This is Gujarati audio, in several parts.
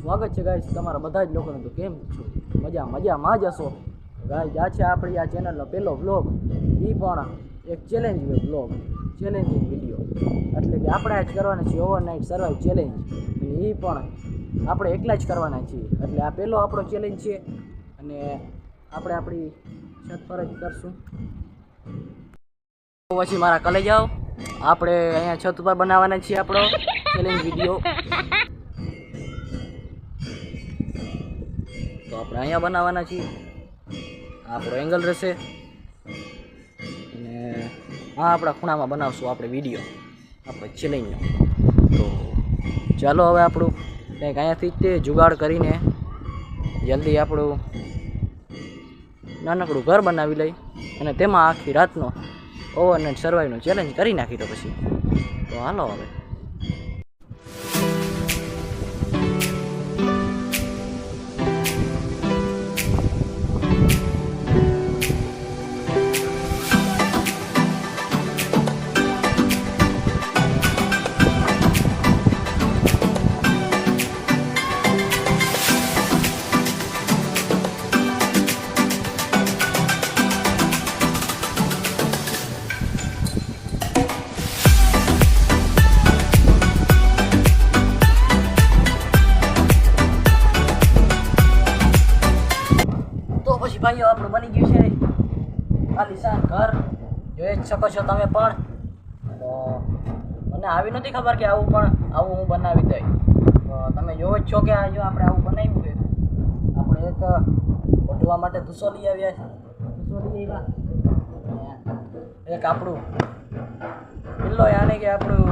સ્વાગત છે ગાઈસ તમારા બધા જ લોકોને। તો કેમ છો? મજામાં જ હશો ગાઈસ। આ છે આપણી આ ચેનલનો પહેલો વ્લોગ, એ પણ એક ચેલેન્જ વ્લોગ, ચેલેન્જિંગ વિડીયો। એટલે કે આપણે આજ કરવાના છીએ ઓવરનાઇટ સર્વાઈવ ચેલેન્જ, અને એ પણ આપણે એકલા જ કરવાના છીએ। એટલે આ પહેલો આપણો ચેલેન્જ છે, અને આપણે આપણી છત પર જ કરશું। પછી મારા કલે જાઓ, આપણે અહીંયા છત ઉપર બનાવવાના છીએ આપણો ચેલેન્જ વિડીયો। તો આપણે અહીંયા બનાવવાના છીએ, આપણો એંગલ રહેશે, અને આ આપણા ખૂણામાં બનાવશું આપણે વિડીયો આપણે ચેલેન્જનો। તો ચાલો હવે આપણું કંઈક અહીંયાથી તે જુગાડ કરીને જલ્દી આપણું નાનકડું ઘર બનાવી લઈ, અને તેમાં આખી રાતનો ઓવરનાઇટ સર્વાઈવનો ચેલેન્જ કરી નાખી। તો પછી તો હાલો હવે। પછી ભાઈઓ આપણું બની ગયું છે આલિશાન ઘર, જોઈ જ શકો છો તમે પણ। તો મને આવી નથી ખબર કે આવું હું બનાવી દઈ। તો તમે જોવો જ છો કે આ જો આપણે આવું બનાવ્યું છે। આપણે એક ઓઢવા માટે ધૂસો લઈ આવ્યા, એક આપણું પિલ્લો યાને કે આપણું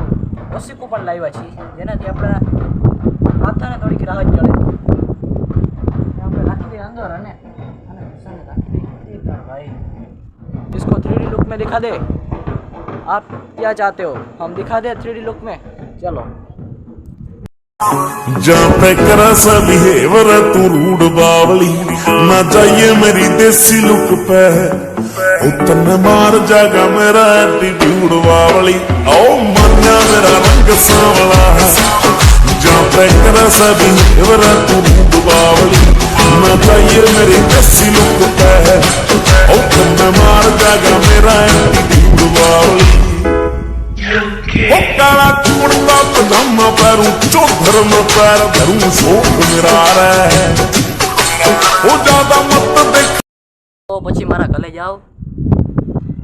ઓશીકું પણ લાવ્યા છીએ, જેનાથી આપણા માથાને થોડીક રાહત ચડે। આપણે રાખી દઈએ અંદર, અને भाई इसको 3D लुक में दिखा दे। आप क्या चाहते हो हम दिखा दे 3D लुक में? चलो। जहाँ पे करा सा बिहेवर तू रूड बावली ना चाहिए मेरी देसी लुक पे, उतने मार जागा मेरा एटीट्यूड बावली। ओ मान्या मेरा रंग सांवला है, जहाँ पे करा सा बिहेवर तू रूड बावली ना चाहिए मेरी देसी लुक पे, उतने मार जागा मेरा एटीट्यूड बावली। काला कुर्ता पजामा पैरूं चौधर में पैर धरूं शौक मेरा रे वो ज्यादा मत देख। તો પછી મારા ઘરે જાઓ,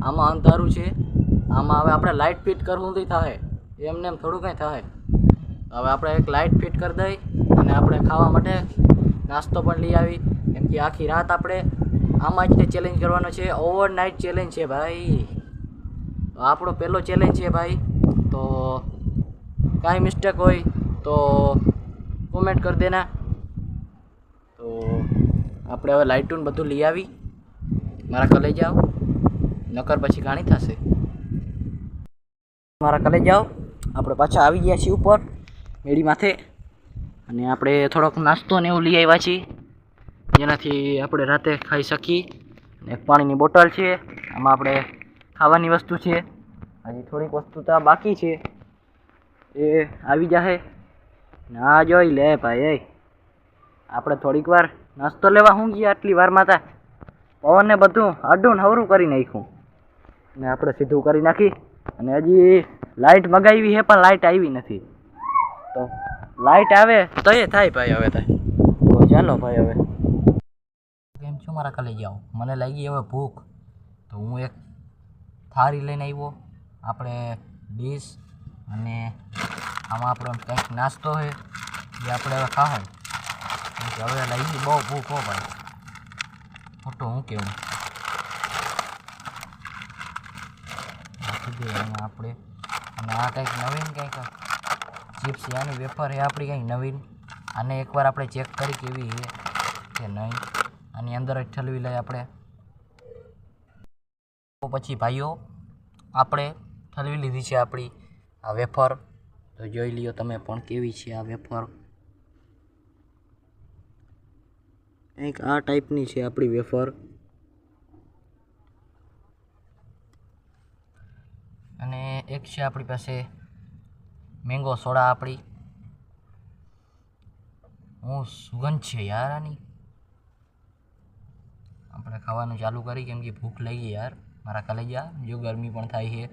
આમાં અંધારું છે, આમાં હવે આપણે લાઇટ ફિટ કરવું નથી થાય, એમને એમ થોડું કંઈ થાય। હવે આપણે એક લાઇટ ફિટ કરી દઈ, અને આપણે ખાવા માટે નાસ્તો પણ લઈ આવી, કેમ કે આખી રાત આપણે આમાં જ તે ચેલેન્જ કરવાનો છે। ઓવરનાઇટ ચેલેન્જ છે ભાઈ, તો આપણો પહેલો ચેલેન્જ છે ભાઈ। તો કાંઈ મિસ્ટેક હોય તો કોમેન્ટ કરી દેના। તો આપણે હવે લાઇટું બધું લઈ આવી, મારા કલે જાઓ, નકર પછી ઘાણી થશે। મારા કલે જાઓ, આપણે પાછા આવી ગયા છીએ ઉપર મેળી માથે, અને આપણે થોડોક નાસ્તો ને એવું લઈ આવ્યા છીએ, જેનાથી આપણે રાતે ખાઈ શકીએ। એક પાણીની બોટલ છે, આમાં આપણે ખાવાની વસ્તુ છે, હજી થોડીક વસ્તુ તો બાકી છે, એ આવી જશે। ના જોઈ લે ભાઈ, આપણે થોડીક વાર નાસ્તો લેવા શું ગયા, આટલી વારમાં તા પવનને બધું આડું હવરું કરી નાખ્યું, ને આપણે સીધું કરી નાખી। અને હજી લાઇટ મગાવી છે, પણ લાઇટ આવી નથી। તો લાઇટ આવે તો એ થાય ભાઈ, હવે થાય તો ચાલો ભાઈ। હવે કેમ છો મારા કલે જાઓ, મને લાગી હવે ભૂખ, તો હું એક થાળી લઈને આવ્યો, આપણે ડીશ, અને આમાં આપણો કંઈક નાસ્તો છે જે આપણે હવે ખાય। હવે લાગી બહુ ભૂખ હો ભાઈ, ખોટો હું કેવું રાખી દઈએ અહીંયા આપણે। અને આ કંઈક નવીન કંઈક ચિપ્સ યાની વેફર છે આપણી કંઈક નવીન, આને એકવાર આપણે ચેક કરી કેવી છે કે નહીં, આની અંદર જ ઠલવી લઈએ આપણે। તો પછી ભાઈઓ આપણે ઠલવી લીધી છે આપણી આ વેફર, તો જોઈ લ્યો તમે પણ કેવી છે આ વેફર। કંઈક આ ટાઈપની છે આપણી વેફર, અને એક છે આપણી પાસે મેંગો સોડા આપણી। હું સુગંધ છે યાર આની. આપણે ખાવાનું ચાલુ કરી કેમ કે ભૂખ લાગી યાર મારા કલેજા. જો ગરમી પણ થાય છે.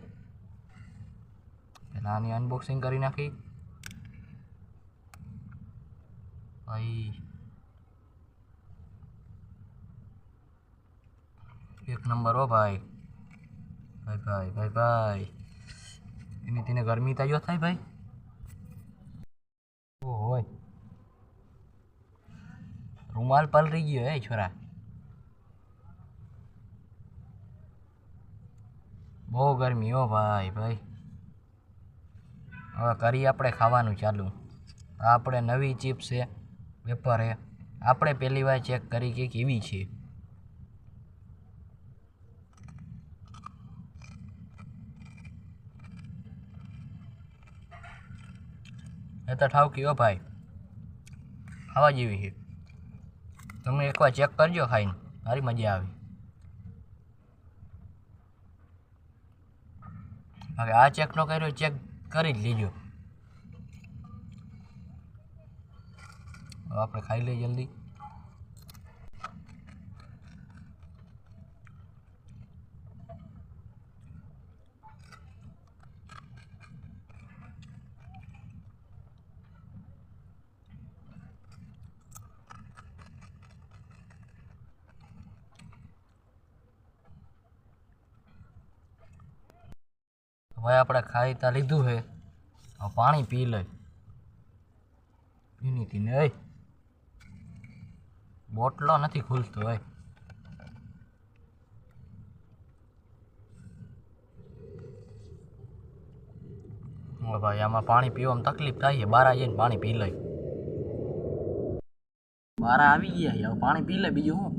પહેલાં આની અનબોક્સિંગ કરી નાખી ભાઈ. એક નંબર હો ભાઈ. ભાઈ ભાઈ ભાઈ ભાઈ એની તેને ગરમી તાજો થાય ભાઈ. ઓ હોય રૂમાલ પલરી ગયો હે છોરા. બહુ ગરમી હો ભાઈ ભાઈ. હવે કરી આપણે ખાવાનું ચાલુ. આપણે નવી ચિપ્સ છે વેફર છે. આપણે પહેલી વાર ચેક કરી કે કેવી છે. એ તો ઠાવકી હો ભાઈ ખાવા જેવી છે. તમે એકવાર ચેક કરજો ખાઈને મારી મજા આવી. હવે આ ચેક ન કર્યો ચેક કરી જ લેજો. હવે આપણે ખાઈ લઈએ જલ્દી. હવે આપણે ખાઈ તા લીધું છે. હવે પાણી પી લઈ. પીની તીને એ બોટલો નથી ખુલતો હોય. હવે ભાઈ આમાં પાણી પીવામાં તકલીફ થાય છે. બારા જઈને પાણી પી લઈ. બારા આવી ગયા હવે પાણી પી લે બીજું હું.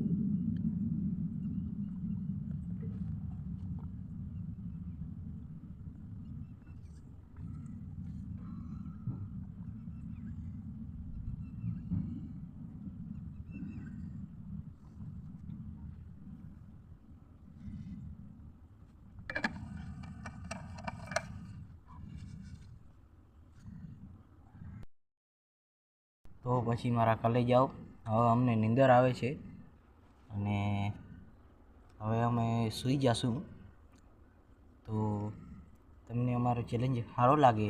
તો પછી મારા કલેજાઓ હવે અમને નીંદર આવે છે અને હવે અમે સૂઈ જશું. તો તમને અમારો ચેલેન્જ સારો લાગે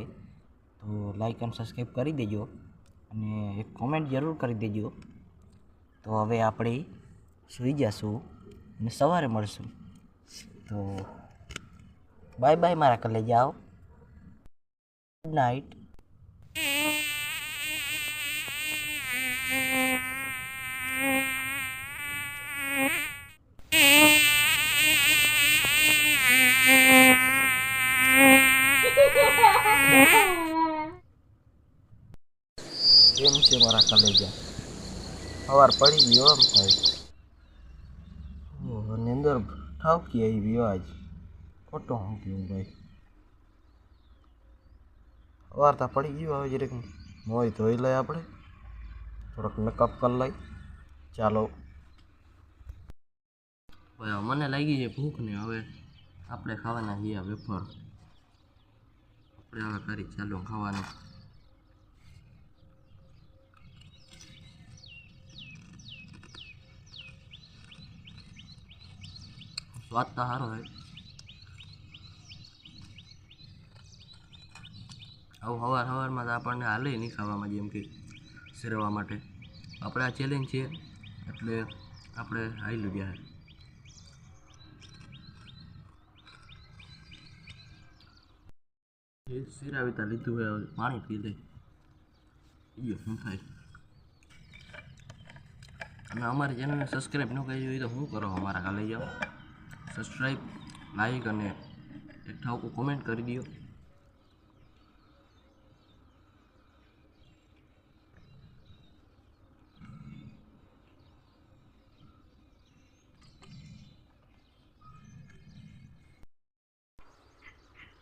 તો લાઈક અને સબસ્ક્રાઈબ કરી દેજો અને એક કોમેન્ટ જરૂર કરી દેજો. તો હવે આપણે સૂઈ જશું અને સવારે મળશું. તો બાય બાય મારા કલેજાઓ. Good night. કેમ છે મારા કલેજા? સવાર પડી ગયો આમ થાય. અને અંદર ઠાવકી આવી આજ ખોટો હું કહ્યું ભાઈ. સવાર તો પડી ગયો. હવે જરીક મોય ધોઈ લઈ આપણે. થોડોક મેકઅપ કરી લઈ. ચાલો ભાઈ મને લાગી છે ભૂખ ને હવે આપણે ખાવાના છીએ વેફર. આપણે હવે કરી ચાલો ખાવાનું. સ્વાદ તો સારો હોય. આવું સવારમાં તો આપણને હાલે નહીં ખાવામાં જેમ કે શેરવા માટે. આપણે આ ચેલેન્જ છે એટલે આપણે હાઈ ગયા. શેરાવીતા લીધું હોય હવે પાણી પી લે. બીજું શું થાય. અને અમારી ચેનલને સબસ્ક્રાઈબ ન કરી હોય તો શું કરો અમારા કાલે જાઓ. સબસ્ક્રાઈબ લાઈક અને એક ઠાવકું કોમેન્ટ કરી દો.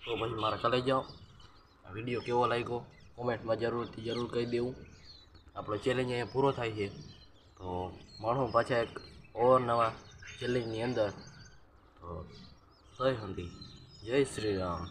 તો ભાઈ મારા કાલે જાઓ. આ વિડીયો કેવો લાગ્યો કોમેન્ટમાં જરૂર કહી દેવું. આપણો ચેલેન્જ અહીંયા પૂરો થાય છે. તો મળું પાછા એક નવા ચેલેન્જની અંદર. તો જય હિન્દ, જય શ્રી રામ.